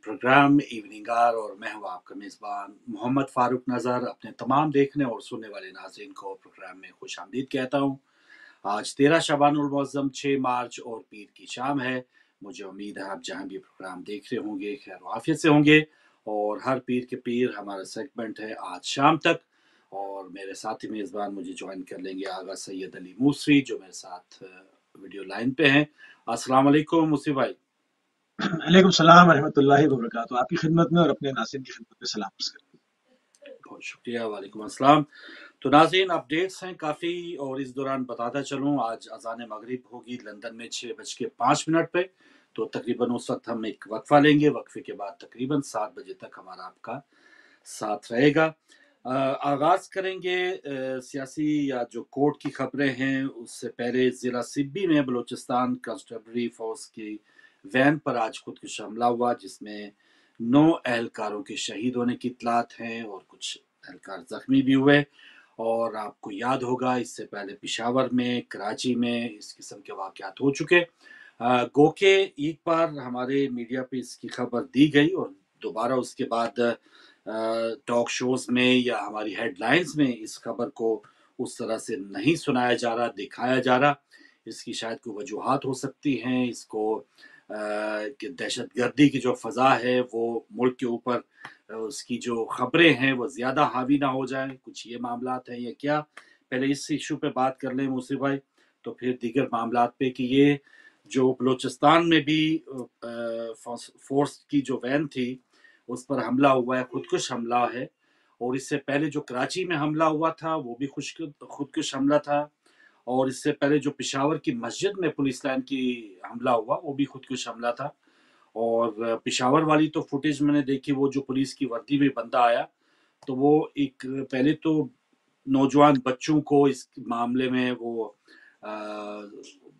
Programme evening our और मैं हूं आपका मेज़बान मोहम्मद फ़ारूक नज़र। अपने तमाम देखने और सुनने वाले नाज़रीन को प्रोग्राम में खुशामदीद कहता हूं। आज 13 शबानुल मुअज़्ज़म 6 मार्च और पीर की शाम है। मुझे उम्मीद है आप जहां भी प्रोग्राम देख रहे होंगे खैर व आफियत से होंगे। और हर पीर के पीर हमारा सेगमेंट है आज शाम तक। और मेरे साथी मेज़बान मुझे ज्वाइन कर लेंगे आगा सैयद अली मूसवी जो मेरे साथ वीडियो लाइन पे हैं। अस्सलाम वालेकुम मूसवी भाई। वालेकुम सलाम रहमतुल्लाहि व बरकातुहू। आपकी खिदमत में और अपने नाज़रीन की खिदमत में सलाम अर्ज़ करता बहुत शुक्रिया। वालेकुम अस्सलाम। तो नाज़रीन अपडेट्स हैं काफ़ी और इस दौरान बताता चलूँ आज अज़ान मगरिब होगी लंदन में 6:05 पे। तो तकरीबन उस वक्त हम एक वक्फा लेंगे। वक्फे के बाद तकरीबन 7 बजे तक हमारा आपका साथ रहेगा। आगाज़ करेंगे सियासी या जो कोर्ट की खबरें हैं उससे पहले ज़िला सिब्बी में बलूचिस्तान कंस्टेबलरी फोर्स की वैन पर आज खुदकुश हमला हुआ जिसमें 9 एहलकारों के शहीद होने की इतलात हैं और कुछ एहलकार जख्मी भी हुए। और आपको याद होगा इससे पहले पेशावर में कराची में इस किस्म के वाक़यात हो चुके। गो के एक बार हमारे मीडिया पे इसकी खबर दी गई और दोबारा उसके बाद टॉक शोज में या हमारी हेडलाइंस में इस खबर को उस तरह से नहीं सुनाया जा रहा, दिखाया जा रहा। इसकी शायद कोई वजूहात हो सकती हैं। इसको कि दहशत गर्दी की जो फ़ज़ा है वो मुल्क के ऊपर उसकी जो खबरें हैं वो ज़्यादा हावी ना हो जाए, कुछ ये मामलात हैं या क्या। पहले इस इशू पे बात कर लें मूसी भाई, तो फिर दीगर मामलात पे कि ये जो बलूचिस्तान में भी फोर्स की जो वैन थी उस पर हमला हुआ है, खुदकुश हमला है। और इससे पहले जो कराची में हमला हुआ था वो भी खुदकुश हमला था। और इससे पहले जो पेशावर की मस्जिद में पुलिस लाइन की हमला हुआ वो भी खुदकुश हमला था। और पेशावर वाली तो फुटेज मैंने देखी, वो जो पुलिस की वर्दी में बंदा आया तो वो एक पहले तो नौजवान बच्चों को इस मामले में वो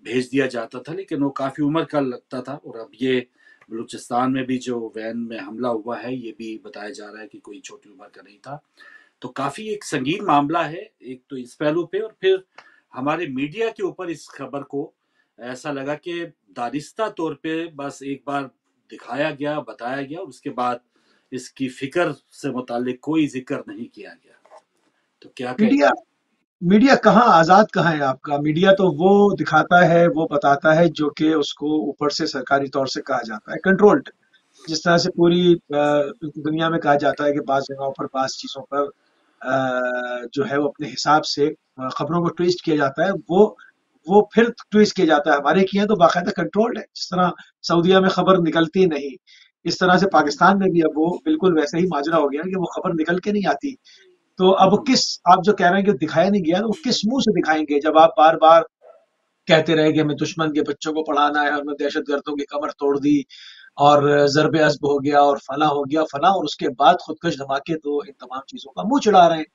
भेज दिया जाता था लेकिन वो काफ़ी उम्र का लगता था। और अब ये बलूचिस्तान में भी जो वैन में हमला हुआ है ये भी बताया जा रहा है कि कोई छोटी उम्र का नहीं था। तो काफ़ी एक संगीन मामला है एक तो इस पहलू पे। और फिर हमारे मीडिया के ऊपर इस खबर को ऐसा लगा कि दानिस्ता तौर पे बस एक बार दिखाया गया, बताया गया, उसके बाद इसकी फिक्र से मुतालिक कोई जिक्र नहीं किया गया। तो क्या हूँ। कहेंगे? मीडिया कहाँ आज़ाद कहाँ है आपका? मीडिया तो वो दिखाता है, वो बताता है जो कि उसको ऊपर से सरकारी तौर से कहा जाता है, कंट्रोल्ड। जिस तरह से पूरी दुनिया में कहा जाता है कि बाज़ जगहों पर, बाज़ चीज़ों पर जो है वो अपने हिसाब से खबरों को ट्विस्ट किया जाता है, वो फिर ट्विस्ट किया जाता है। हमारे यहाँ तो बाकायदा कंट्रोल्ड है। जिस तरह सऊदीया में खबर निकलती नहीं, इस तरह से पाकिस्तान में भी अब वो बिल्कुल वैसे ही माजरा हो गया कि वो खबर निकल के नहीं आती। तो अब किस, आप जो कह रहे हैं कि दिखाया नहीं गया, तो वो किस मुंह से दिखाएंगे जब आप बार बार कहते रहे कि हमें दुश्मन के बच्चों को पढ़ाना है, हमने दहशतगर्दों की कमर तोड़ दी और ज़रब अज़ब हो गया और फला हो गया फला, और उसके बाद खुदकश धमाके तो इन तमाम चीज़ों का मुंह चिढ़ा रहे हैं।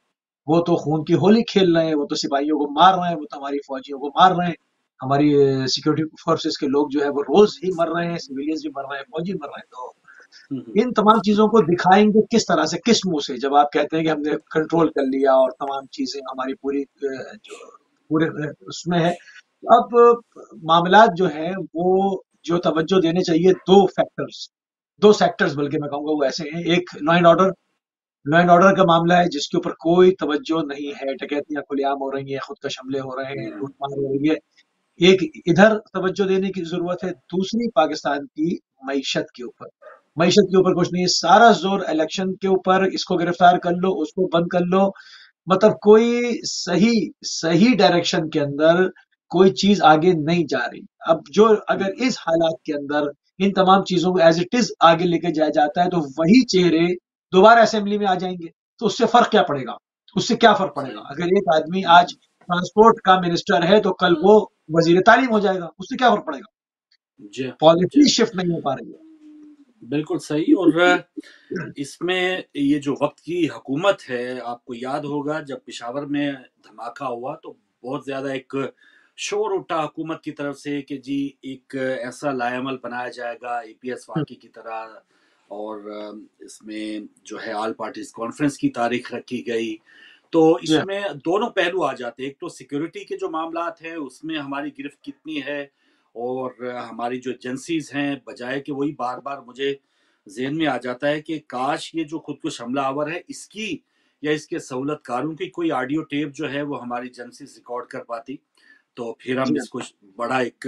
वो तो खून की होली खेल रहे हैं, वो तो सिपाहियों को मार रहे हैं, वो तो हमारी फौजियों को मार रहे हैं, हमारी सिक्योरिटी फोर्सेस के लोग जो है वो रोज ही मर रहे हैं, सिविलियंस भी मर रहे हैं, फौजी मर रहे हैं। तो इन तमाम चीजों को दिखाएंगे किस तरह से, किस मुंह से, जब आप कहते हैं कि हमने कंट्रोल कर लिया और तमाम चीजें हमारी पूरी जो पूरे उसमें है। अब मामलात जो है वो जो तवज्जो देने चाहिए, दो सेक्टर्स बल्कि मैं कहूंगा वो ऐसे हैं। एक लॉ एंड ऑर्डर का मामला है जिसके ऊपर कोई तवज्जो नहीं है। डकैतियां खुलेआम हो रही हैं, खुदकश हमले हो रहे हैं, लूटमार हो रही है। एक इधर तवज्जो देने की जरूरत है, दूसरी पाकिस्तान की मईशत के ऊपर। मईशत के ऊपर कुछ नहीं है, सारा जोर इलेक्शन के ऊपर, इसको गिरफ्तार कर लो, उसको बंद कर लो। मतलब कोई सही सही डायरेक्शन के अंदर कोई चीज आगे नहीं जा रही। अब जो अगर इस हालात के अंदर इन तमाम चीजों को एज इट इज आगे लेके जाया जाता है तो वही चेहरे दोबारा असेंबली में आ जाएंगे। तो उससे फर्क क्या पड़ेगा? उससे क्या फर्क पड़ेगा? सही। अगर एक आदमी आज ट्रांसपोर्ट का मिनिस्टर है तो कल वो वजीर तालीम हो जाएगा, उससे क्या फर्क पड़ेगा? जी। जी पॉलिसी शिफ्ट नहीं हो पा रही बिल्कुल सही। और इसमें ये जो वक्त की हुकूमत है, आपको याद होगा जब पेशावर में धमाका हुआ तो बहुत ज़्यादा एक शोर उठा हुकूमत की तरफ से कि जी एक ऐसा लाएमल बनाया जाएगा एपीएस है। वाक़ई की तरह। और इसमें जो है ऑल पार्टीज कॉन्फ्रेंस की तारीख रखी गई। तो जी हाँ। इसमें दोनों पहलू आ जाते हैं। एक तो सिक्योरिटी के जो मामलात हैं उसमें हमारी गिरफ्त कितनी है और हमारी जो एजेंसीज हैं बजाय कि वही बार बार मुझे ذہن میں آ جاتا ہے کہ کاش یہ جو خودکش حملہ آور ہے اس کی یا اس کے سہولت کاروں کی کوئی آڈیو ٹیپ جو ہے وہ ہماری ایجنسیز ریکارڈ کر پاتی تو پھر ہم جی اس کو بڑا ایک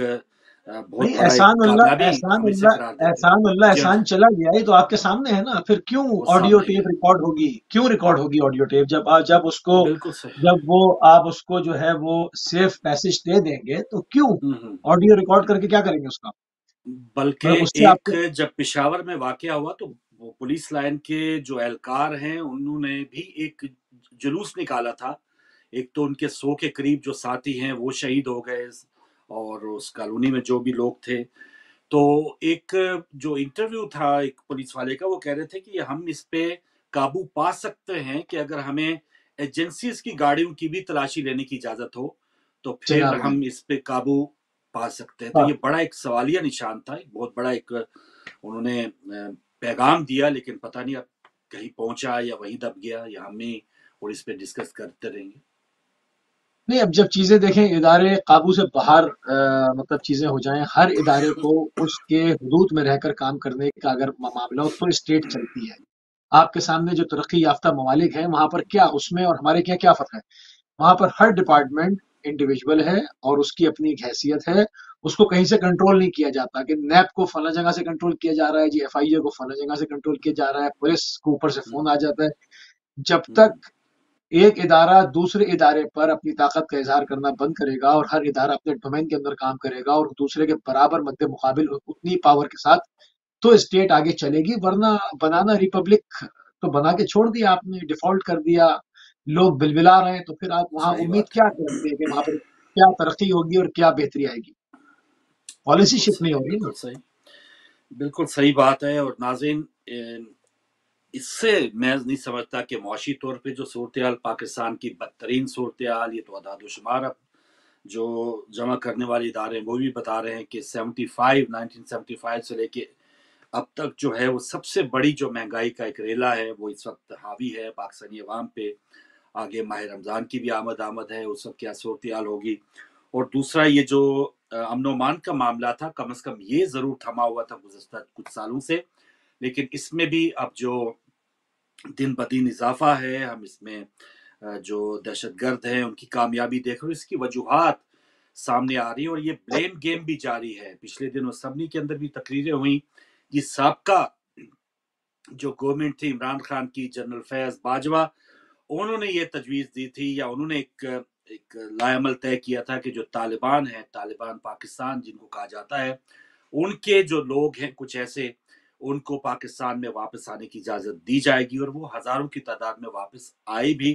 بہت نہیں، بڑا ایک کامیابی ہم اسے قرار دیتے ہیں. جی ہاں جی. احسان چلا گیا، یہ تو آپ کے سامنے ہے نا، پھر کیوں وہ آڈیو سامنے ٹیپ گیا. ریکارڈ ہوگی؟ کیوں ریکارڈ ہوگی آڈیو ٹیپ؟ جب اس کو، بالکل صحیح. جب وہ آپ اس کو جو ہے وہ سیف پیسج دے دیں گے تو کیوں ہوں. آڈیو ریکارڈ کر کے کیا کریں گے اس کا؟ مطلب بلکہ اس سے آپ ایک کو، جب پشاور میں واقعہ ہوا تو وہ پولیس لائن کے جو اہلکار ہیں انہوں نے بھی ایک جلوس نکالا تھا. ایک تو ان کے 100 کے قریب جو ساتھی ہیں وہ شہید ہو گئے اور اس کالونی میں جو بھی لوگ تھے. تو ایک جو انٹرویو تھا ایک پولیس والے کا وہ کہہ رہے تھے کہ ہم اس پہ قابو پا سکتے ہیں کہ اگر ہمیں ایجنسیز کی گاڑیوں کی بھی تلاشی لینے کی اجازت ہو تو پھر جناب ہم اس پہ قابو پا سکتے ہیں. تو ہاں یہ بڑا ایک سوالیہ نشان تھا، ایک بہت بڑا ایک انہوں نے پیغام دیا، لیکن پتہ نہیں اب کہیں پہنچا یا وہیں دب گیا یا ہم ہی اور اس پہ ڈسکس کرتے رہیں گے. نہیں، اب جب چیزیں دیکھیں ادارے قابو سے باہر مطلب چیزیں ہو جائیں، ہر ادارے کو اس کے حدود میں رہ کر کام کرنے کا اگر معاملہ ہو تو اسٹیٹ چلتی ہے. آپ کے سامنے جو ترقی یافتہ ممالک ہیں وہاں پر کیا اس میں اور ہمارے کیا کیا فرق ہے؟ وہاں پر ہر ڈپارٹمنٹ انڈیویجول ہے اور اس کی اپنی ایک حیثیت ہے. اس کو کہیں سے کنٹرول نہیں کیا جاتا کہ نیب کو فلاں جگہ سے کنٹرول کیا جا رہا ہے، جی ایف آئی اے کو فلاں جگہ سے کنٹرول کیا جا رہا ہے، پولیس کو اوپر سے فون آ جاتا ہے. جب تک ایک ادارہ دوسرے ادارے پر اپنی طاقت کا اظہار کرنا بند کرے گا اور ہر ادارہ اپنے ڈومین کے اندر کام کرے گا اور دوسرے کے برابر مد مقابل اتنی پاور کے ساتھ، تو اسٹیٹ آگے چلے گی. ورنہ بنانا ریپبلک تو بنا کے چھوڑ دیا آپ نے، ڈیفالٹ کر دیا، لوگ بلبلا رہے ہیں، تو پھر آپ وہاں صحیح امید بات کیا ہے. کرتے ہیں کہ وہاں پر کیا ترقی ہوگی اور کیا بہتری آئے گی؟ پالیسی بالکل شفٹ نہیں صحیح، ہو رہی نا. بالکل صحیح، بالکل صحیح بات ہے. اور ناظرین اس سے میں نہیں سمجھتا کہ معاشی طور پہ جو صورتحال پاکستان کی بدترین صورتحال، یہ تو اعداد و شمار اب جو جمع کرنے والے ادارے ہیں وہ بھی بتا رہے ہیں کہ 1975 سے لے کے اب تک جو ہے وہ سب سے بڑی جو مہنگائی کا ایک ریلا ہے وہ اس وقت حاوی ہے پاکستانی عوام پہ. آگے ماہ رمضان کی بھی آمد ہے، اس وقت کیا صورتحال ہوگی. اور دوسرا یہ جو امن و امان کا معاملہ تھا کم از کم یہ ضرور تھما ہوا تھا گزشتہ کچھ سالوں سے، لیکن اس میں بھی اب جو دن بدن اضافہ ہے، ہم اس میں جو دہشت گرد ہیں ان کی کامیابی دیکھ رہے ہیں، اس کی وجوہات سامنے آ رہی ہیں اور یہ بلیم گیم بھی جاری ہے. پچھلے دن اسمبلی کے اندر بھی تقریریں ہوئیں. یہ سابقہ جو گورنمنٹ تھی عمران خان کی، جنرل فیض باجوہ، انہوں نے یہ تجویز دی تھی یا انہوں نے ایک لائے عمل طے کیا تھا کہ جو طالبان ہیں، طالبان پاکستان جن کو کہا جاتا ہے، ان کے جو لوگ ہیں کچھ ایسے، ان کو پاکستان میں واپس آنے کی اجازت دی جائے گی اور وہ ہزاروں کی تعداد میں واپس آئے بھی.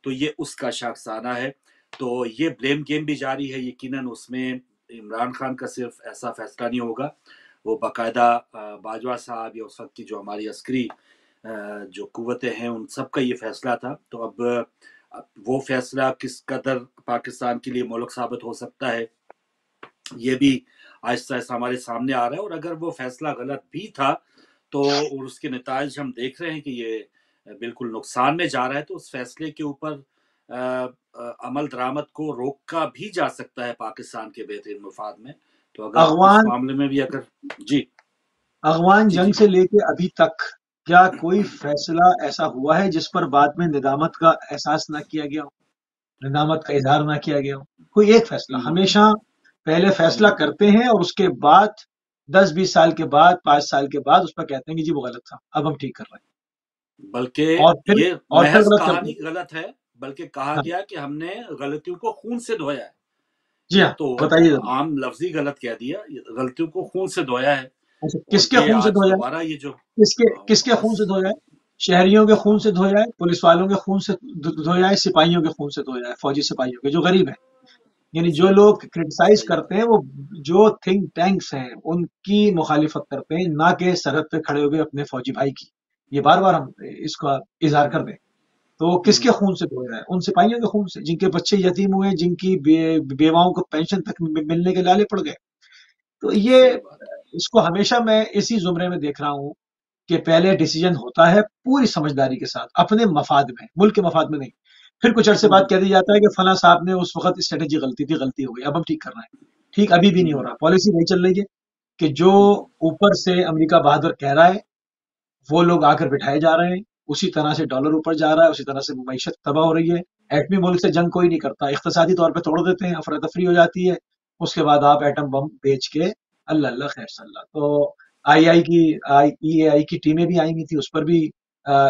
تو یہ اس کا شاخسانہ ہے. تو یہ بلیم گیم بھی جاری ہے. یقیناً اس میں عمران خان کا صرف ایسا فیصلہ نہیں ہوگا، وہ باقاعدہ باجوہ صاحب یا اس وقت کی جو ہماری عسکری جو قوتیں ہیں ان سب کا یہ فیصلہ تھا. تو اب وہ فیصلہ کس قدر پاکستان کے لیے ملک ثابت ہو سکتا ہے یہ بھی آہستہ آہستہ ہمارے سامنے آ رہا ہے. اور اگر وہ فیصلہ غلط بھی تھا تو اور اس کے نتائج ہم دیکھ رہے ہیں کہ یہ بالکل نقصان میں جا رہا ہے، تو اس فیصلے کے اوپر عمل درآمد کو روکا بھی جا سکتا ہے پاکستان کے بہترین مفاد میں. تو اگر اس اغوان معاملے میں بھی اگر جی افغان جی جنگ جی سے لے کے ابھی تک کیا کوئی فیصلہ ایسا ہوا ہے جس پر بعد میں ندامت کا احساس نہ کیا گیا ہو، ندامت کا اظہار نہ کیا گیا ہو؟ کوئی ایک فیصلہ ہم، ہمیشہ پہلے فیصلہ کرتے ہیں اور اس کے بعد 10-20 سال کے بعد 5 سال کے بعد اس پر کہتے ہیں کہ جی وہ غلط تھا، اب ہم ٹھیک کر رہے بلکہ ہیں، یہ اور پھر محض غلط کرتے کہانی ہیں. غلط ہے، بلکہ کہا ہاں گیا کہ ہم نے غلطیوں کو خون سے دھویا ہے. جی یہ ہاں، تو بتائیے ذرا. عام لفظی غلط کہہ دیا، غلطیوں کو خون سے دھویا ہے. اچھا، اور کس کے یہ خون سے آج دھویا ہے؟ دوبارہ یہ جو کس کے بس خون سے دھویا ہے؟ شہریوں کے خون سے دھویا ہے، پولیس والوں کے خون سے دھویا ہے، سپاہیوں کے خون سے دھویا ہے، فوجی سپاہیوں کے جو غریب ہیں. یعنی جو صحیح لوگ بات کرٹیسائز صحیح بات. کرتے ہیں وہ جو تھنک ٹینکس ہیں ان کی مخالفت کرتے ہیں، نہ کہ سرحد پہ کھڑے ہوئے اپنے فوجی بھائی کی. یہ بار بار ہم اس کا اظہار کر دیں تو کس کے خون سے دھویا ہے؟ ان سپاہیوں کے خون سے جن کے بچے یتیم ہوئے، جن کی بیواؤں کو پینشن تک ملنے کے لالے پڑ گئے. تو یہ صحیح بات. اس کو ہمیشہ میں اسی زمرے میں دیکھ رہا ہوں کہ پہلے ڈیسیجن ہوتا ہے پوری سمجھداری کے ساتھ اپنے مفاد میں، ملک کے مفاد میں نہیں. پھر کچھ عرصے بعد کہہ دیا جاتا ہے کہ فلاں صاحب نے اس وقت اسٹریٹجی غلطی تھی، غلطی ہو گئی، اب ہم ٹھیک کر رہے ہیں. ٹھیک ابھی بھی نہیں ہو رہا، پالیسی نہیں چل رہی ہے کہ جو اوپر سے امریکہ بہادر کہہ رہا ہے وہ لوگ آ کر بٹھائے جا رہے ہیں، اسی طرح سے ڈالر اوپر جا رہا ہے، اسی طرح سے معیشت تباہ ہو رہی ہے۔ ایٹمی ملک سے جنگ کوئی نہیں کرتا، اقتصادی طور پہ توڑ دیتے ہیں، افراتفری ہو جاتی ہے، اس کے بعد آپ ایٹم بم بیچ کے اللہ اللہ خیر صلی اللہ۔ تو ای اے آئی کی ٹیمیں بھی آئی ہوئی تھی، اس پر بھی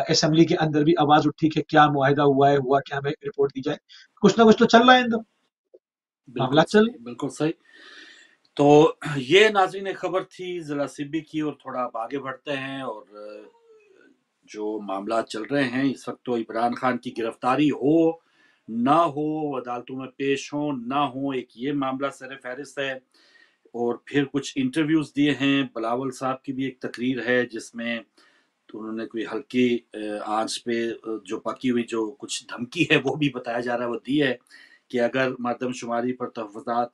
اسمبلی کے اندر بھی آواز اٹھی کہ کیا معاہدہ ہوا ہے، ہوا کیا، ہمیں رپورٹ دی جائے۔ کچھ نہ کچھ تو چل رہا ہے اندر، بالکل معاملات چل صحیح، بالکل صحیح۔ تو یہ ناظرین ایک خبر تھی ضلع سبی کی، اور تھوڑا اب آگے بڑھتے ہیں۔ اور جو معاملات چل رہے ہیں اس وقت، تو عمران خان کی گرفتاری ہو نہ ہو، عدالتوں میں پیش ہو نہ ہو، ایک یہ معاملہ سر فہرست ہے۔ اور پھر کچھ انٹرویوز دیے ہیں، بلاول صاحب کی بھی ایک تقریر ہے جس میں تو انہوں نے کوئی ہلکی آنچ پہ جو پکی ہوئی جو کچھ دھمکی ہے وہ بھی بتایا جا رہا ہے، وہ دی ہے کہ اگر مردم شماری پر تحفظات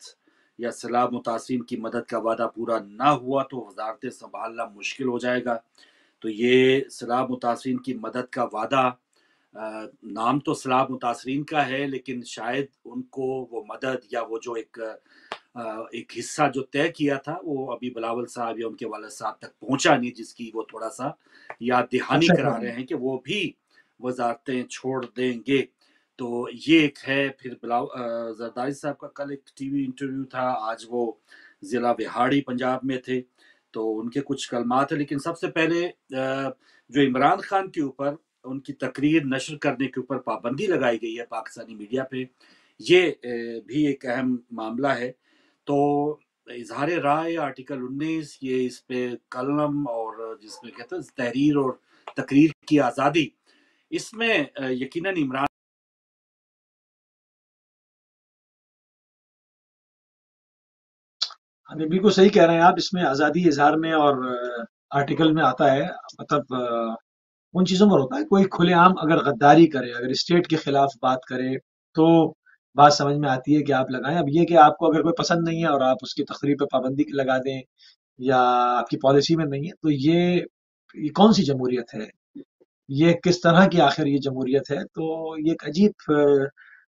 یا سیلاب متاثرین کی مدد کا وعدہ پورا نہ ہوا تو وزارتیں سنبھالنا مشکل ہو جائے گا۔ تو یہ سیلاب متاثرین کی مدد کا وعدہ، نام تو سیلاب متاثرین کا ہے، لیکن شاید ان کو وہ مدد یا وہ جو ایک حصہ جو طے کیا تھا وہ ابھی بلاول صاحب یا ان کے والد صاحب تک پہنچا نہیں، جس کی وہ تھوڑا سا یاد دہانی اچھا کرا کر رہے رہے ہیں۔ ہیں کہ وہ بھی وزارتیں چھوڑ دیں گے۔ تو یہ ایک ہے۔ پھر زرداری صاحب کا کل ایک ٹی وی انٹرویو تھا، آج وہ ضلع وہاڑی پنجاب میں تھے، تو ان کے کچھ کلمات ہیں۔ لیکن سب سے پہلے جو عمران خان کے اوپر ان کی تقریر نشر کرنے کے اوپر پابندی لگائی گئی ہے پاکستانی میڈیا پہ، یہ بھی ایک اہم معاملہ ہے۔ تو اظہار رائے آرٹیکل 19، یہ اس پہ قلم اور جس میں کہتے ہیں تحریر اور تقریر کی آزادی، اس میں یقیناً عمران ہاں جی، بالکل صحیح کہہ رہے ہیں آپ، اس میں آزادی اظہار میں اور آرٹیکل میں آتا ہے، مطلب ان چیزوں پر ہوتا ہے، کوئی کھلے عام اگر غداری کرے، اگر اسٹیٹ کے خلاف بات کرے تو بات سمجھ میں آتی ہے کہ آپ لگائیں۔ اب یہ کہ آپ کو اگر کوئی پسند نہیں ہے اور آپ اس کی تقریر پہ پابندی لگا دیں یا آپ کی پالیسی میں نہیں ہے، تو یہ کون سی جمہوریت ہے؟ یہ کس طرح کی آخر یہ جمہوریت ہے؟ تو یہ ایک عجیب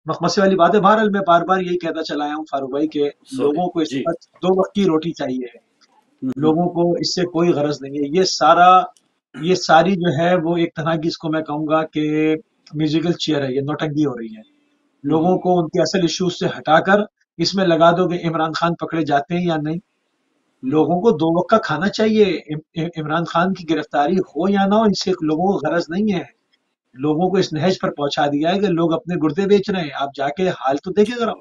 مخمسے والی بات ہے۔ بہرحال میں بار بار یہی کہتا چلا آیا ہوں فاروق بھائی کہ سوری لوگوں کو اس جی۔ وقت دو وقت کی روٹی چاہیے ہے، لوگوں کو اس سے کوئی غرض نہیں ہے۔ یہ ساری جو ہے وہ ایک طرح کی، اس کو میں کہوں گا کہ میوزیکل چیئر ہے، یہ نوٹنگی ہو رہی ہے۔ لوگوں کو ان کے اصل ایشوز سے ہٹا کر اس میں لگا دو کہ عمران خان پکڑے جاتے ہیں یا نہیں۔ لوگوں کو دو وقت کا کھانا چاہیے، عمران خان کی گرفتاری ہو یا نہ ہو، اس سے لوگوں کو غرض نہیں ہے۔ لوگوں کو اس نہج پر پہنچا دیا ہے کہ لوگ اپنے گردے بیچ رہے ہیں، آپ جا کے حال تو دیکھیں ذرا۔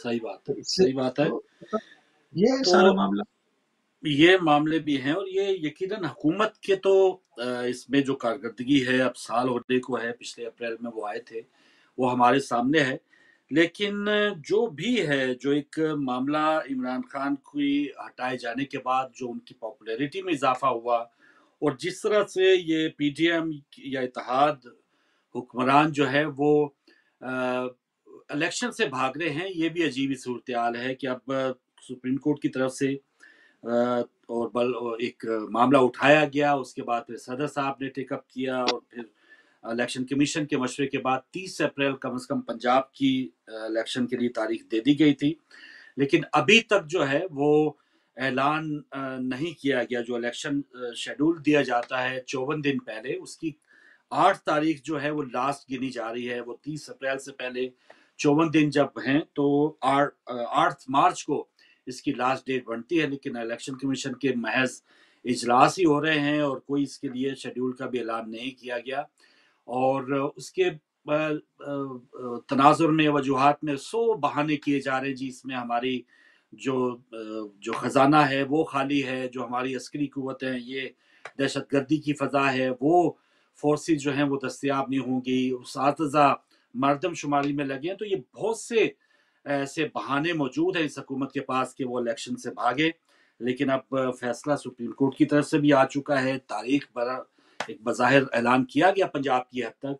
صحیح بات تو ہے، اس سے صحیح بات ہے۔ تو مطلب یہ ہے تو سارا معاملہ۔ یہ معاملے بھی ہیں، اور یہ یقیناً حکومت کے تو اس میں جو کارکردگی ہے، اب سال ہونے کو ہے، پچھلے اپریل میں وہ آئے تھے، وہ ہمارے سامنے ہے۔ لیکن جو بھی ہے، جو ایک معاملہ عمران خان کی ہٹائے جانے کے بعد جو ان کی پاپولیرٹی میں اضافہ ہوا، اور جس طرح سے یہ پی ٹی ایم یا اتحاد حکمران جو ہے وہ الیکشن سے بھاگ رہے ہیں، یہ بھی عجیب صورتحال ہے کہ اب سپریم کورٹ کی طرف سے اور ایک معاملہ اٹھایا گیا، اس کے بعد پھر صدر صاحب نے ٹیک اپ کیا، اور پھر الیکشن کمیشن کے مشورے کے بعد 30 اپریل کم از کم پنجاب کی الیکشن کے لیے تاریخ دے دی گئی تھی۔ لیکن ابھی تک جو ہے وہ اعلان نہیں کیا گیا۔ جو الیکشن شیڈول دیا جاتا ہے 54 دن پہلے، اس کی 8 تاریخ جو ہے وہ لاسٹ گنی جا رہی ہے۔ وہ 30 اپریل سے پہلے 54 دن جب ہیں تو 8 مارچ کو اس کی لاسٹ ڈیٹ بنتی ہے، لیکن الیکشن کمیشن کے محض اجلاس ہی ہو رہے ہیں اور کوئی اس کے لیے شیڈول کا بھی اعلان نہیں کیا گیا۔ اور اس کے تناظر میں، وجوہات میں 100 بہانے کیے جا رہے ہیں جی، اس میں ہماری جو خزانہ ہے وہ خالی ہے، جو ہماری عسکری قوتیں ہیں، یہ دہشت گردی کی فضا ہے، وہ فورسز جو ہیں وہ دستیاب نہیں ہوں گی، اساتذہ مردم شماری میں لگے ہیں۔ تو یہ بہت سے ایسے بہانے موجود ہیں اس حکومت کے پاس کہ وہ الیکشن سے بھاگے۔ لیکن اب فیصلہ سپریم کورٹ کی طرف سے بھی آ چکا ہے، تاریخ پر ایک بظاہر اعلان کیا گیا پنجاب کی حد تک،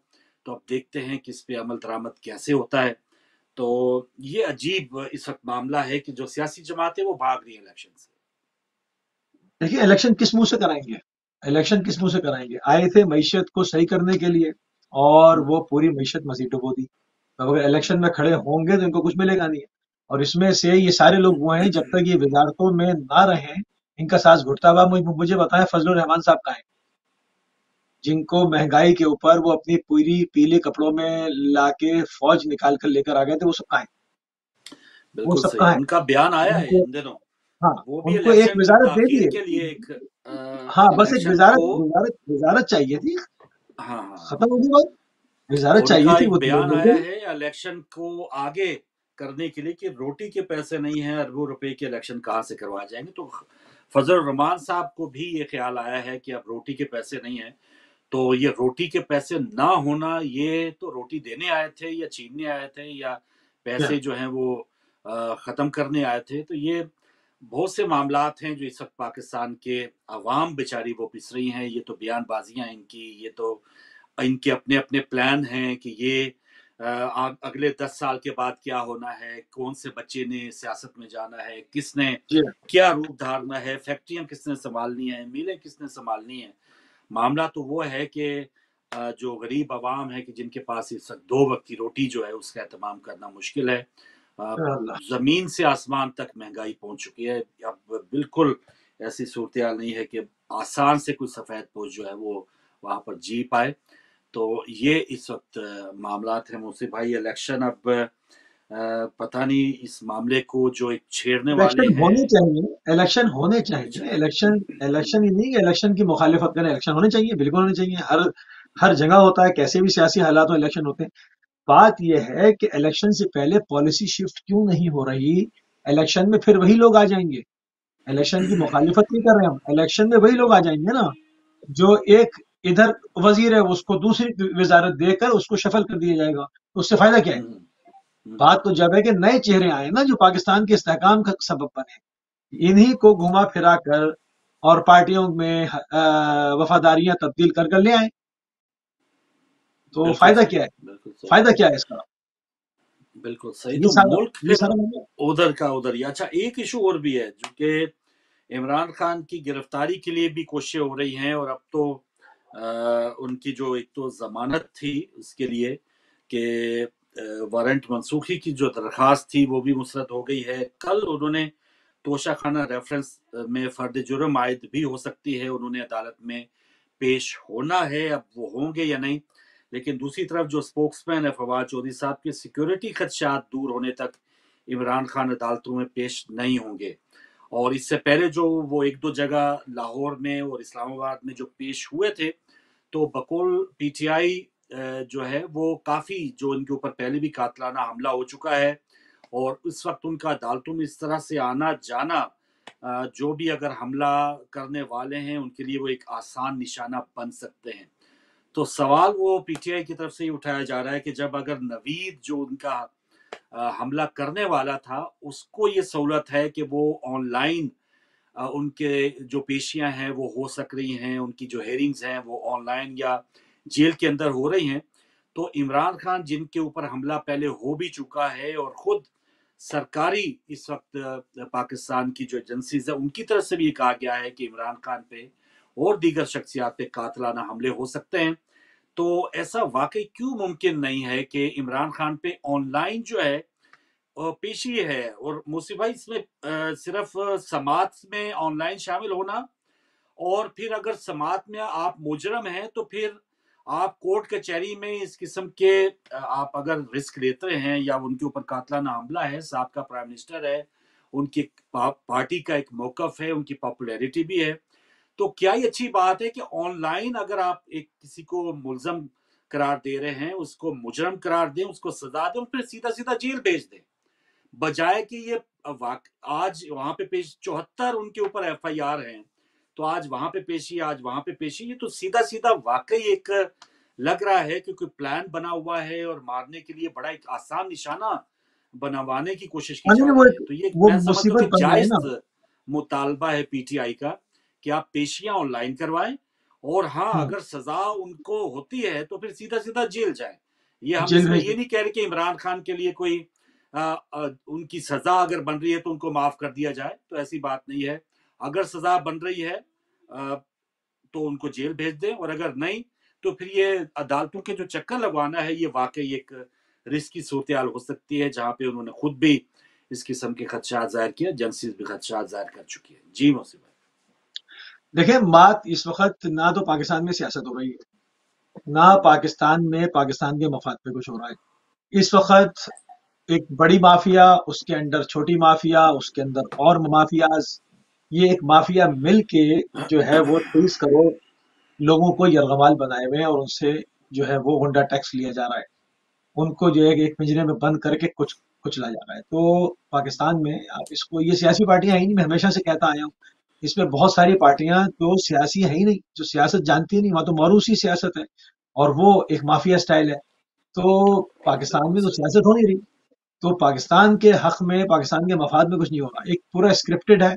تو اب دیکھتے ہیں کہ اس پہ عمل درآمد کیسے ہوتا ہے۔ تو یہ عجیب اس وقت معاملہ ہے کہ جو سیاسی جماعتیں وہ بھاگ رہی ہیں الیکشن سے۔ دیکھیے الیکشن کس منہ سے کرائیں گے؟ الیکشن کس منہ سے کرائیں گے؟ آئے تھے معیشت کو صحیح کرنے کے لیے اور وہ پوری معیشت مزید ڈبو دی۔ اب اگر الیکشن میں کھڑے ہوں گے تو ان کو کچھ ملے گا نہیں۔ اور اس میں سے یہ سارے لوگ وہ ہیں، جب تک یہ وزارتوں میں نہ رہیں ان کا ساز گھٹتا ہوا۔ مجھے بتائیں فضل الرحمان صاحب کہاں ہیں؟ जिनको महंगाई के ऊपर वो अपनी पूरी पीले कपड़ों में लाके फौज निकाल कर लेकर आ गए थे, वो सब कहाँ है? वो बिल्कुल सब सही, कहाँ है? उनका बयान आया है उनको, इन दिनों। हाँ, वो भी उनको एक इलेक्शन की वजारत दे ताकीर दिए। के लिए एक हाँ, बस एक इलेक्शन वजारत को, वजारत वजारत चाहिए थी, हाँ हाँ, खत्म होगी बात। वजारत चाहिए उनका थी, एक वो बयान मिल आया गई। है इलेक्शन को आगे करने के लिए कि रोटी के पैसे नहीं हैं, अरबों रुपए के इलेक्शन कहाँ से करवाए जाएंगे। तो फजल रहमान साहब को भी ये ख्याल आया है कि अब रोटी के पैसे नहीं हैं, तो ये रोटी के पैसे ना होना, ये तो रोटी देने आए थे या छीनने आए थे या क्या? पैसे जो हैं वो खत्म करने आए थे। तो ये बहुत से मामलात हैं जो इस वक्त पाकिस्तान के अवाम बेचारी वो पिस रही हैं। ये तो बयानबाजियां हैं इनकी, ये तो इनके अपने अपने प्लान हैं कि ये अगले 10 साल के बाद क्या होना है, कौन से बच्चे ने सियासत में जाना है, किसने जी। क्या रूप धारना है, फैक्ट्रियां किसने संभालनी है, मिलें किसने संभालनी है। मामला तो वो है कि जो गरीब आवाम है कि जिनके पास इस वक्त 2 वक्त की रोटी जो है उसका एहतमाम करना मुश्किल है। अल्लाह। जमीन से आसमान तक महंगाई पहुंच चुकी है। अब बिल्कुल ऐसी सूरत हाल नहीं है कि आसान से कोई सफेद पोश जो है वो वहां पर जी पाए। तो ये इस वक्त मामलात हैं मुझसे भाई। इलेक्शन अब पता नहीं इस मामले को जो एक छेड़ने वाले इलेक्शन हैं। होने चाहिए, इलेक्शन होने चाहिए, चाहिए। इलेक्शन, इलेक्शन ही नहीं कि इलेक्शन की मुखालिफत करें, इलेक्शन होने चाहिए, बिल्कुल होने चाहिए। हर हर जगह होता है, कैसे भी सियासी हालात में इलेक्शन होते हैं। बात यह है कि इलेक्शन से पहले पॉलिसी शिफ्ट क्यों नहीं हो रही? इलेक्शन में फिर वही लोग आ जाएंगे। इलेक्शन की मुखालिफत नहीं कर रहे हम, इलेक्शन में वही लोग आ जाएंगे ना, जो एक इधर वजीर है उसको दूसरी वजारत देकर उसको शफल कर दिया जाएगा, तो उससे फायदा क्या है? हम्म, हम्म, बात तो जब है कि नए चेहरे आए ना जो पाकिस्तान के इस्तेहकाम का सबब बने, इन्हीं को घुमा फिरा कर और पार्टियों में वफादारियां तब्दील कर कर ले आए, तो बिल्कुल फायदा सही, क्या है? बिल्कुल सही, फायदा क्या है इसका? बिल्कुल सही। ये तो सारा मुल्क ये फिर सारा मामला। उधर का उधर ही। अच्छा, एक इशू और भी है जो कि इमरान खान की गिरफ्तारी के लिए भी कोशिशें हो रही हैं, और अब तो उनकी जो एक तो जमानत थी उसके लिए कि वारंट मनसूखी की जो दरखास्त थी वो भी मुस्तरद हो गई है। कल उन्होंने तोशाखाना रेफरेंस में फर्द जुर्म आयद भी हो सकती है, उन्होंने अदालत में पेश होना है। अब वो होंगे या नहीं, लेकिन दूसरी तरफ जो स्पोक्समैन है फवाद चौधरी साहब के सिक्योरिटी खदशात दूर होने तक इमरान खान अदालतों में पेश नहीं होंगे। और इससे पहले जो वो एक दो जगह लाहौर में और इस्लामाबाद में जो पेश हुए थे, तो बकौल पीटीआई जो है वो काफ़ी, जो इनके ऊपर पहले भी कातलाना हमला हो चुका है, और इस वक्त उनका अदालतों में इस तरह से आना जाना, जो भी अगर हमला करने वाले हैं उनके लिए वो एक आसान निशाना बन सकते हैं। तो सवाल वो पीटीआई की तरफ से ही उठाया जा रहा है कि जब अगर नवीद जो उनका हमला करने वाला था उसको ये सहूलत है कि वो ऑनलाइन उनके जो पेशियां हैं वो हो सक रही हैं, उनकी जो हेयरिंग्स हैं वो ऑनलाइन या जेल के अंदर हो रही हैं, तो इमरान खान जिनके ऊपर हमला पहले हो भी चुका है और खुद सरकारी इस वक्त पाकिस्तान की जो एजेंसीज है उनकी तरफ से भी ये कहा गया है कि इमरान खान पे और दीगर शख्सियात पे कातलाना हमले हो सकते हैं। तो ऐसा वाकई क्यों मुमकिन नहीं है कि इमरान खान पे ऑनलाइन जो है पेशी है। और मुसीबत भाई इसमें सिर्फ समात में ऑनलाइन शामिल होना, और फिर अगर समात में आप मुजरम हैं तो फिर आप कोर्ट कचहरी में इस किस्म के आप अगर रिस्क लेते हैं या उनके ऊपर कातलाना हमला है, साहब का प्राइम मिनिस्टर है, उनकी पार्टी का एक मौकफ है, उनकी पॉपुलैरिटी भी है, तो क्या ये अच्छी बात है कि ऑनलाइन अगर आप एक किसी को मुलजम करार दे रहे हैं, उसको मुजरम करार दें, उसको सजा दें, फिर सीधा सीधा जेल भेज दें, बजाय कि ये आज वहां पे पेश 74 उनके ऊपर एफआईआर हैं, तो आज वहां पे पेशी, आज वहां पे पेशी, ये तो सीधा सीधा वाकई एक लग रहा है कि कोई प्लान बना हुआ है और मारने के लिए बड़ा एक आसान निशाना बनवाने की कोशिश की हाँ, नहीं जा नहीं, रही है। तो ये वो मैं समझता हूँ कि मुसीबत बन रहा है जायज ना। मुतालबा है पीटीआई का कि आप पेशियां ऑनलाइन करवाएं, और हाँ हाँ, अगर सजा उनको होती है तो फिर सीधा सीधा जेल जाए। ये हम जेल इसमें भेज ये दो। नहीं कह रहे कि इमरान खान के लिए कोई उनकी सजा अगर बन रही है तो उनको माफ कर दिया जाए, तो ऐसी बात नहीं है। अगर सजा बन रही है तो उनको जेल भेज दें, और अगर नहीं तो फिर ये अदालतों के जो चक्कर लगवाना है ये वाकई एक रिस्क की सूरत हो सकती है, जहां पे उन्होंने खुद भी इस किस्म के खदशात जाहिर किए, एजेंसीज भी खदशात जाहिर कर चुकी है। जी मुसीबत। देखें, बात इस वक्त ना तो पाकिस्तान में सियासत हो रही है, ना पाकिस्तान में पाकिस्तान के मफाद पे कुछ हो रहा है। इस वक्त एक बड़ी माफिया, उसके अंडर छोटी माफिया, उसके अंदर और माफियाज, ये एक माफिया मिल के जो है वो 23 करोड़ लोगों को यरगमाल बनाए हुए हैं, और उनसे जो है वो गुंडा टैक्स लिया जा रहा है। उनको जो है कि एक पिंजरे में बंद करके कुछ कुचला जा रहा है। तो पाकिस्तान में आप इसको, ये सियासी पार्टियां ही नहीं, मैं हमेशा से कहता आया हूँ, इसमें बहुत सारी पार्टियां तो सियासी है ही नहीं, जो सियासत जानती ही नहीं, वहां तो मारूसी सियासत है, और वो एक माफिया स्टाइल है। तो पाकिस्तान बिल्कुल में तो सही। सियासत हो नहीं रही। तो पाकिस्तान के हक में, पाकिस्तान के मफाद में कुछ नहीं हो रहा, एक पूरा स्क्रिप्टेड है,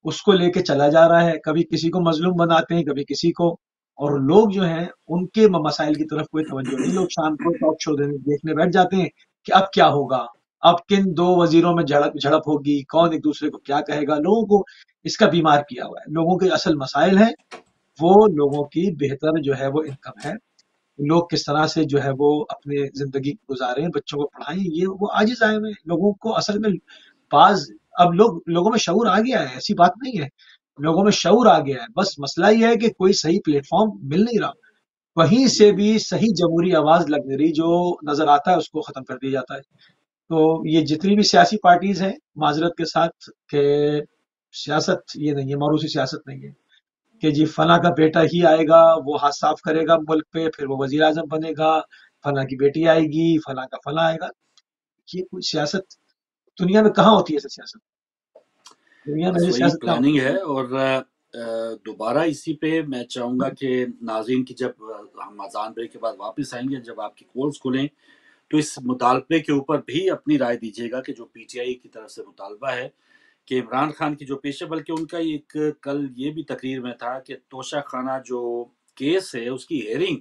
उसको लेके चला जा रहा है, कभी किसी को मजलूम बनाते हैं, कभी किसी को। और लोग जो हैं उनके मसाइल की तरफ कोई तवज्जो नहीं, लोग शाम को टॉक शो देखने बैठ जाते हैं कि अब क्या होगा, अब किन दो वजीरों में झड़प झड़प होगी, कौन एक दूसरे को क्या कहेगा। लोगों को इसका बीमार किया हुआ है। लोगों के असल मसाइल है वो लोगों की बेहतर जो है वो इनकम है, लोग किस तरह से जो है वो अपने जिंदगी गुजारें, बच्चों को पढ़ाएं, ये वो आजिज आए हुए हैं। लोगों को असल में बाज, अब लोगों में शऊर आ गया है, ऐसी बात नहीं है, लोगों में शऊर आ गया है। बस मसला ये है कि कोई सही प्लेटफॉर्म मिल नहीं रहा, कहीं से भी सही जमहूरी आवाज लग नहीं रही, जो नजर आता है उसको खत्म कर दिया जाता है। तो ये जितनी भी सियासी पार्टीज हैं, माजरत के साथ, के सियासत ये नहीं है, मारूसी सियासत नहीं है कि जी फला का बेटा ही आएगा, वो हाथ साफ करेगा मुल्क पे, फिर वो वजीर आजम बनेगा, फला की बेटी आएगी, फला का फला आएगा। ये कोई सियासत दुनिया में कहाँ होती है? ऐसी सियासत दुनिया में, बस ऐसी वही सियासत कहाँ प्लानिंग होती है। और दोबारा इसी पे मैं चाहूंगा कि नाज़रीन की, जब हम अजान ब्रेक के बाद वापस आएंगे, जब आपकी कॉल्स खुलें, तो इस मुतालबे के ऊपर भी अपनी राय दीजिएगा कि जो पीटीआई की तरफ से मुतालबा है कि इमरान खान की जो पेश है, बल्कि उनका एक कल ये भी तकरीर में था कि तोशा खाना जो केस है उसकी हेयरिंग,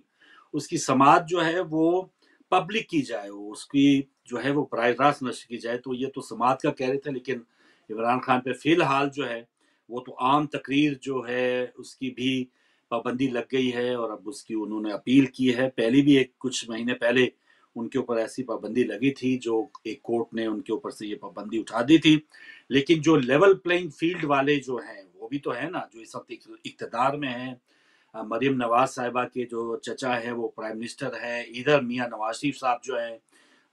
उसकी समाअत जो है वो पब्लिक की जाए, वो उसकी जो है वो बराह रास्त नशर की जाए। तो ये तो समाअत का कह रहे थे, लेकिन इमरान खान पे फिलहाल जो है वो तो आम तकरीर जो है उसकी भी पाबंदी लग गई है, और अब उसकी उन्होंने अपील की है। पहले भी एक कुछ महीने पहले उनके ऊपर ऐसी पाबंदी लगी थी, जो एक कोर्ट ने उनके ऊपर से ये पाबंदी उठा दी थी। लेकिन जो लेवल प्लेइंग फील्ड वाले जो हैं वो भी तो है ना, जो इस वक्त इकतदार में है। मरियम नवाज साहिबा के जो चचा है वो प्राइम मिनिस्टर है, इधर मियाँ नवाज शरीफ साहब जो हैं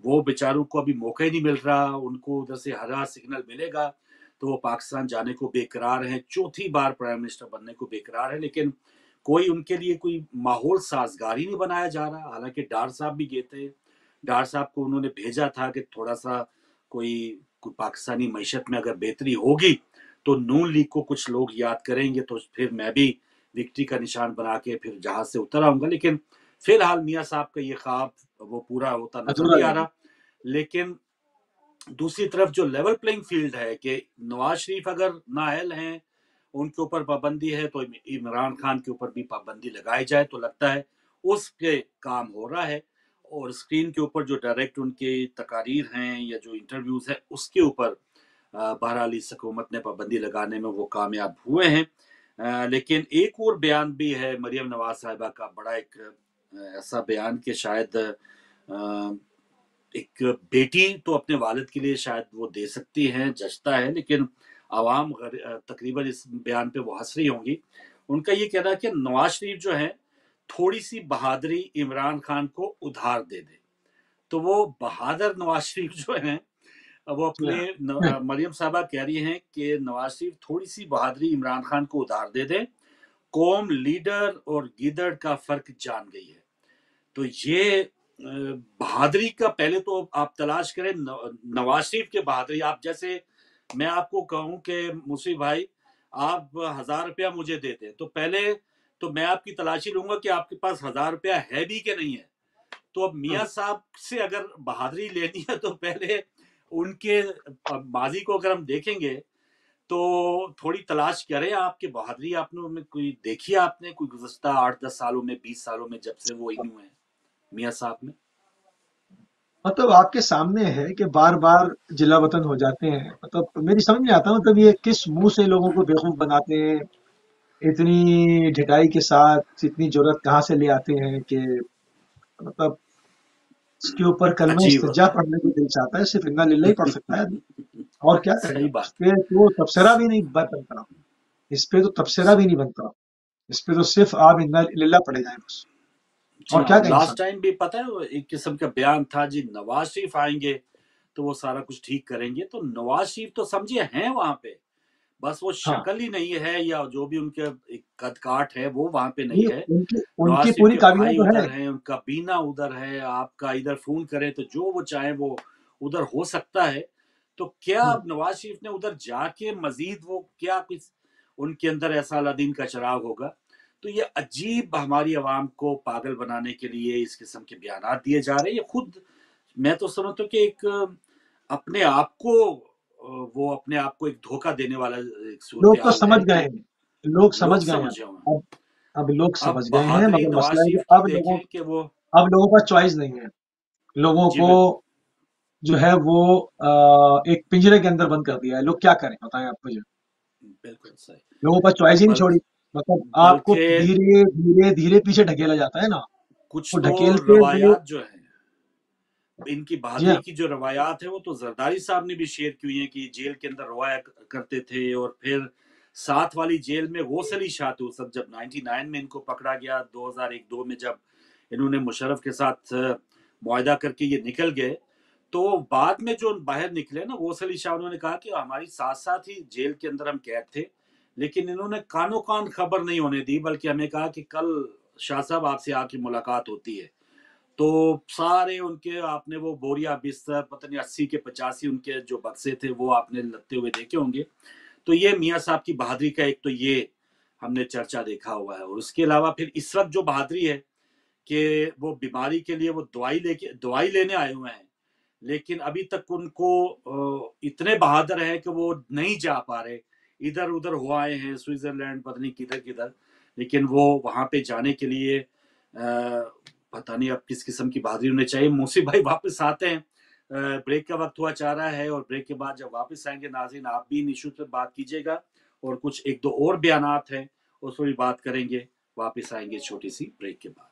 वो बेचारों को अभी मौका ही नहीं मिल रहा, उनको उधर से हरा सिग्नल मिलेगा तो वो पाकिस्तान जाने को बेकरार हैं, चौथी बार प्राइम मिनिस्टर बनने को बेकरार है। लेकिन कोई उनके लिए कोई माहौल साजगार ही नहीं बनाया जा रहा। हालांकि डार साहब भी गए थे, डार साहब को उन्होंने भेजा था कि थोड़ा सा कोई कोई पाकिस्तानी मैशत में अगर बेहतरी होगी तो नून लीग को कुछ लोग याद करेंगे, तो फिर मैं भी विक्ट्री का निशान बना के फिर जहाज से उतर आऊंगा। लेकिन फिलहाल मियाँ साहब का ये ख्वाब वो पूरा होता है? नजर अधूरा नहीं आ रह गया। रहा। लेकिन दूसरी तरफ जो लेवल प्लेइंग फील्ड है कि नवाज शरीफ अगर नाअहल हैं, उनके ऊपर पाबंदी है, तो इमरान खान के ऊपर भी पाबंदी लगाई जाए तो लगता है उस पे काम हो रहा है। और स्क्रीन के ऊपर जो डायरेक्ट उनके तकारीर हैं या जो इंटरव्यूज हैं उसके ऊपर बहरहाल इस हुकूमत ने पाबंदी लगाने में वो कामयाब हुए हैं। लेकिन एक और बयान भी है मरियम नवाज साहिबा का, बड़ा एक ऐसा बयान कि शायद एक बेटी तो अपने वालिद के लिए शायद वो दे सकती हैं, जचता है, लेकिन आवाम तकरीबन इस बयान पे वो हंस रही होंगी। उनका ये कहना है कि नवाज शरीफ जो है थोड़ी सी बहादुरी इमरान खान को उधार दे दे। तो वो बहादुर नवाज शरीफ जो है वो अपने मरियम साहबा कह रही हैं कि नवाज शरीफ थोड़ी सी बहादुरी इमरान खान को उधार दे दे, कौम लीडर और गिदड़ का फर्क जान गई है। तो ये बहादुरी का पहले तो आप तलाश करें नवाज शरीफ के बहादुरी। आप जैसे मैं आपको कहूं कि मुसी भाई आप 1,000 रुपया मुझे देते तो पहले तो मैं आपकी तलाशी लूंगा कि आपके पास 1,000 रुपया है भी कि नहीं है। तो अब मियाँ साहब से अगर बहादुरी लेनी है तो पहले उनके माजी को अगर हम देखेंगे तो थोड़ी तलाश करें आपके बहादुरी आपने में कोई देखी है आपने कोई गुज़श्ता 8-10 सालों में 20 सालों में जब से वो इन हुए हैं मियाँ साहब में। मतलब आपके सामने है कि बार बार जिला वतन हो जाते हैं, मतलब मेरी समझ में आता, मतलब ये किस मुंह से लोगों को बेवकूफ बनाते हैं, इतनी ढिठाई के साथ इतनी जुर्रत कहाँ से ले आते हैं कि मतलब इसके ऊपर कलमा अजीब। इस्तिजा पढ़ने को दिल चाहता है, सिर्फ इन्ना लिल्ला ही पढ़ सकता है आदमी, और क्या सही करेगा? बात। उसके तो तबसरा भी नहीं बनता। اس پہ تو تبصرہ بھی نہیں بنتا، اس پہ تو صرف آپ انا للہ پڑے جائیں بس، جی اور ہاں، کیا اور کہیں لاسٹ انسان۔ ٹائم بھی پتہ ہے وہ ایک قسم کا بیان تھا جی نواز شریف آئیں گے تو وہ سارا کچھ ٹھیک کریں گے، تو نواز شریف تو سمجھے ہیں وہاں پہ، بس وہ ہاں، شکل ہی نہیں ہے یا جو بھی ان کے قد کاٹ ہے وہ وہاں پہ نہیں یہ ہے۔ ان کی نواز شریف پوری کے کابینہ بھائی تو ہے۔ ادھر ہیں، ان کا بینا ادھر ہے، آپ کا ادھر فون کرے تو جو وہ چاہیں وہ ادھر ہو سکتا ہے، تو کیا ہاں، اب نواز شریف نے ادھر جا کے مزید وہ کیا کچھ ان کے اندر ایسا الدین کا چراغ ہوگا؟ تو یہ عجیب ہماری عوام کو پاگل بنانے کے لیے اس قسم کے بیانات دیے جا رہے ہیں۔ یہ خود میں تو سمجھتا ہوں کہ ایک اپنے آپ کو وہ اپنے آپ کو ایک دھوکہ دینے والا ایک لوگ تو صورتحال سمجھ ہے گئے کہ ہیں، لوگ لوگ سمجھ گئے ہیں، سمجھے ہوئے۔ اب لوگ اب سمجھ گئے ہیں، بہادری مگر نواز مسئلہ ہے شریف کہ کی دیکھیں کہ وہ اب لوگوں کا چوائس نہیں ہے، لوگوں جی کو بالکل جو ہے وہ ایک پنجرے کے اندر بند کر دیا ہے۔ لوگ کیا کریں بتائیں آپ مجھے، بالکل صحیح۔ لوگوں کا چوائس ہی نہیں بل چھوڑی، مطلب آپ کو بلکہ دھیرے دھیرے دھیرے پیچھے ڈھکیلا جاتا ہے نا، کچھ وہ تو ڈھکیلتے ہوئے۔ روایات جو ہیں ان کی جی بہادری ہاں، کی جو روایات ہیں وہ تو زرداری صاحب نے بھی شیئر کی ہوئی ہیں کہ جیل کے اندر روایا کرتے تھے، اور پھر ساتھ والی جیل میں غوث علی شاہ تو سب جب 99 میں ان کو پکڑا گیا، 2001-2 میں جب انہوں نے مشرف کے ساتھ معاہدہ کر کے یہ نکل گئے، تو بعد میں جو باہر نکلے نا غوث علی شاہ، انہوں نے کہا کہ ہماری ساتھ ساتھ ہی جیل کے اندر ہم قید تھے، لیکن انہوں نے کانوں کان خبر نہیں ہونے دی، بلکہ ہمیں کہا کہ کل شاہ صاحب آپ سے آ کے ملاقات ہوتی ہے۔ تو سارے ان کے آپ نے وہ بوریا بستر پتہ نہیں 80 کے 85 ان کے جو بکسے تھے وہ آپ نے لگتے ہوئے دیکھے ہوں گے۔ تو یہ میاں صاحب کی بہادری کا ایک تو یہ ہم نے چرچا دیکھا ہوا ہے، اور اس کے علاوہ پھر اس وقت جو بہادری ہے کہ وہ بیماری کے لیے وہ دوائی لینے آئے ہوئے ہیں، لیکن ابھی تک ان کو اتنے بہادر ہیں کہ وہ نہیں جا پا رہے، ادھر ادھر ہو آئے ہیں سوئٹزرلینڈ پتہ نہیں کدھر کدھر، لیکن وہ وہاں پہ جانے کے لیے پتہ نہیں اب کس قسم کی بہادری ہونے چاہیے۔ موسی بھائی واپس آتے ہیں، بریک کا وقت ہوا چاہ رہا ہے، اور بریک کے بعد جب واپس آئیں گے ناظرین آپ بھی ان ایشوز پہ بات کیجیے گا، اور کچھ ایک دو اور بیانات ہیں اس پر بھی بات کریں گے، واپس آئیں گے چھوٹی سی بریک کے بعد۔